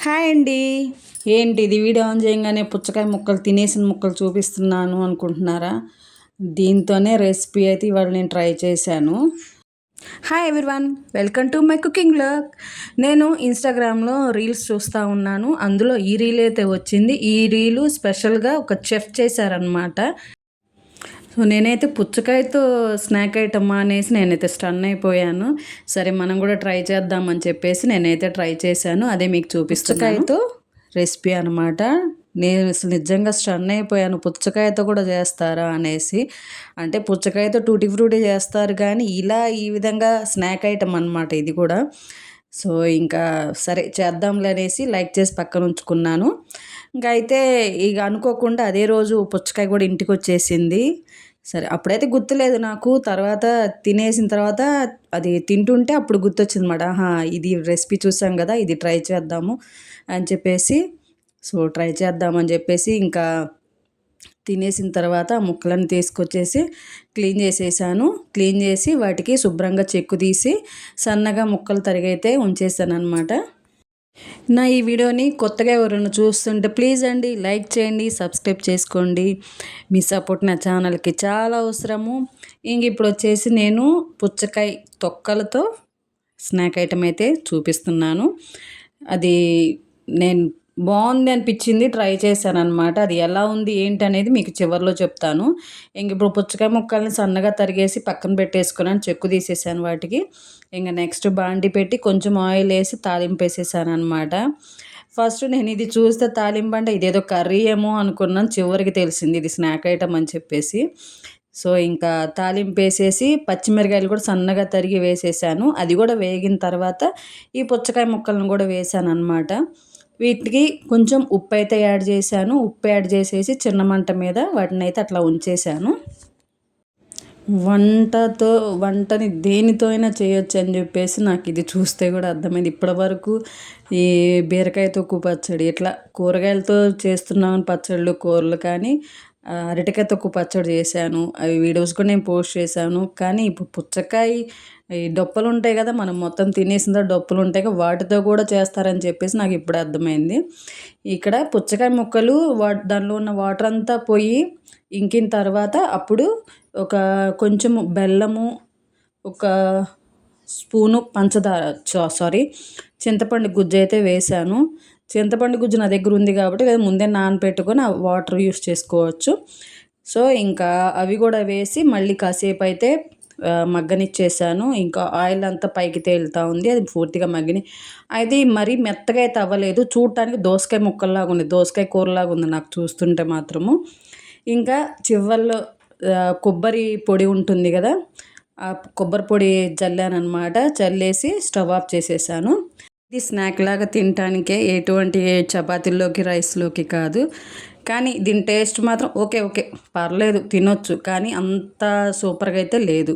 Hi అండి. ఏంటి ఇది వీడియో ఆన్ చేయంగానే పుచ్చకాయ ముక్కలు తినేసిన ముక్కలు చూపిస్తున్నాను అనుకుంటున్నారా? దీంతోనే రెసిపీ అయితే ఇవాళ నేను ట్రై చేశాను. Hi everyone, welcome to my cooking vlog. నేను ఇన్స్టాగ్రామ్లో రీల్స్ చూస్తూ ఉన్నాను. అందులో ఈ రీల్ అయితే వచ్చింది. ఈ రీలు స్పెషల్గా ఒక చెఫ్ చేశారనమాట. సో నేనైతే పుచ్చకాయతో స్నాక్ ఐటమ్ అనేసి నేనైతే స్టన్ అయిపోయాను. సరే మనం కూడా ట్రై చేద్దామని చెప్పేసి నేనైతే ట్రై చేశాను. అదే మీకు చూపిస్తున్నాను. పుచ్చకాయతో రెసిపీ అనమాట. నేను అసలు నిజంగా స్టన్ అయిపోయాను. పుచ్చకాయతో కూడా చేస్తారా అనేసి. అంటే పుచ్చకాయతో టూటీ ఫ్రూటీ చేస్తారు కానీ ఇలా ఈ విధంగా స్నాక్ ఐటమ్ అనమాట ఇది కూడా. సో ఇంకా సరే చేద్దాంలే అనేసి లైక్ చేసి పక్కన ఉంచుకున్నాను. ఇంకా అయితే ఇక అనుకోకుండా అదే రోజు పుచ్చకాయ కూడా ఇంటికి వచ్చేసింది. సరే అప్పుడైతే గుర్తులేదు నాకు. తర్వాత తినేసిన తర్వాత అది తింటుంటే అప్పుడు గుర్తొచ్చింది అన్నమాట. ఆహా, ఇది రెసిపీ చూసాం కదా, ఇది ట్రై చేద్దాము అని చెప్పేసి ట్రై చేద్దామని చెప్పేసి ఇంకా తినేసిన తర్వాత ఆ ముక్కలను తీసుకొచ్చేసి క్లీన్ చేసేసాను. క్లీన్ చేసి వాటికి శుభ్రంగా చెక్కు తీసి సన్నగా ముక్కలు తరిగైతే ఉంచేసాను అనమాట. నా ఈ వీడియోని కొత్తగా ఎవరైనా చూస్తుంటే ప్లీజ్ అండి లైక్ చేయండి, సబ్స్క్రైబ్ చేసుకోండి. మీ సపోర్ట్ నా ఛానల్కి చాలా అవసరము. ఇప్పుడు వచ్చేసి నేను పుచ్చకాయ తొక్కలతో స్నాక్ ఐటమ్ అయితే చూపిస్తున్నాను. అది నేను బాగుంది అనిపించింది, ట్రై చేశాను అనమాట. అది ఎలా ఉంది ఏంటి అనేది మీకు చివరిలో చెప్తాను. ఇప్పుడు పుచ్చకాయ ముక్కల్ని సన్నగా తరిగేసి పక్కన పెట్టేసుకున్నాను, చెక్కు తీసేసాను వాటికి. నెక్స్ట్ బాండి పెట్టి కొంచెం ఆయిల్ వేసి తాలింపు వేసేసాను అనమాట. ఫస్ట్ నేను ఇది చూస్తే తాలింపు అంటే ఇదేదో కర్రీ ఏమో అనుకున్నాను. చివరికి తెలిసింది ఇది స్నాక్ ఐటమ్ అని చెప్పేసి. ఇంకా తాలింపు వేసేసి పచ్చిమిరకాయలు కూడా సన్నగా తరిగి వేసేసాను. అది కూడా వేగిన తర్వాత ఈ పుచ్చకాయ ముక్కలను కూడా వేసాను అనమాట. వీటికి కొంచెం ఉప్పు అయితే యాడ్ చేశాను. ఉప్పు యాడ్ చేసేసి చిన్న మంట మీద వాటిని అయితే అట్లా ఉంచేసాను. వంటని దేనితో అయినా చేయొచ్చు అని చెప్పేసి నాకు ఇది చూస్తే కూడా అర్థమైంది. ఇప్పటివరకు ఈ బీరకాయ తొక్కు పచ్చడి ఇట్లా కూరగాయలతో చేస్తున్నాను పచ్చళ్ళు, కూరలు, కానీ అరటికాయ తొక్కు పచ్చడి చేశాను. అవి వీడియోస్ కూడా నేను పోస్ట్ చేశాను. కానీ ఇప్పుడు పుచ్చకాయ ఈ డొప్పలు ఉంటాయి కదా, మనం మొత్తం తినేసిన తర్వాత డొప్పలు ఉంటాయి కదా, వాటితో కూడా చేస్తారని చెప్పేసి నాకు ఇప్పుడు అర్థమైంది. ఇక్కడ పుచ్చకాయ ముక్కలు దానిలో ఉన్న వాటర్ అంతా పోయి ఇంకిన తర్వాత అప్పుడు ఒక కొంచెము బెల్లము, ఒక స్పూను పంచదార చింతపండు గుజ్జు అయితే వేసాను. చింతపండు గుజ్జు నా దగ్గర ఉంది కాబట్టి లేదా ముందే నానబెట్టుకొని ఆ వాటర్ యూస్ చేసుకోవచ్చు. ఇంకా అవి కూడా వేసి మళ్ళీ కాసేపు అయితే మగ్గనిచ్చేసాను. ఇంకా ఆయిల్ అంతా పైకి తేలుతూ ఉంది, అది పూర్తిగా మగ్గిని. అయితే మరీ మెత్తగా అయితే అవ్వలేదు, చూడటానికి దోసకాయ ముక్కల్లాగా ఉంది, దోసకాయ కూరలాగా ఉంది నాకు చూస్తుంటే మాత్రము. ఇంకా చివర్లో కొబ్బరి పొడి ఉంటుంది కదా, ఆ కొబ్బరి పొడి చల్లానమాట. చల్లేసి స్టవ్ ఆఫ్ చేసేసాను. ఇది స్నాక్ లాగా తినటానికే, ఎటువంటి చపాతీల్లోకి రైస్లోకి కాదు. కానీ దీని టేస్ట్ మాత్రం ఓకే పర్లేదు, తినొచ్చు, కానీ అంత సూపర్గా అయితే లేదు.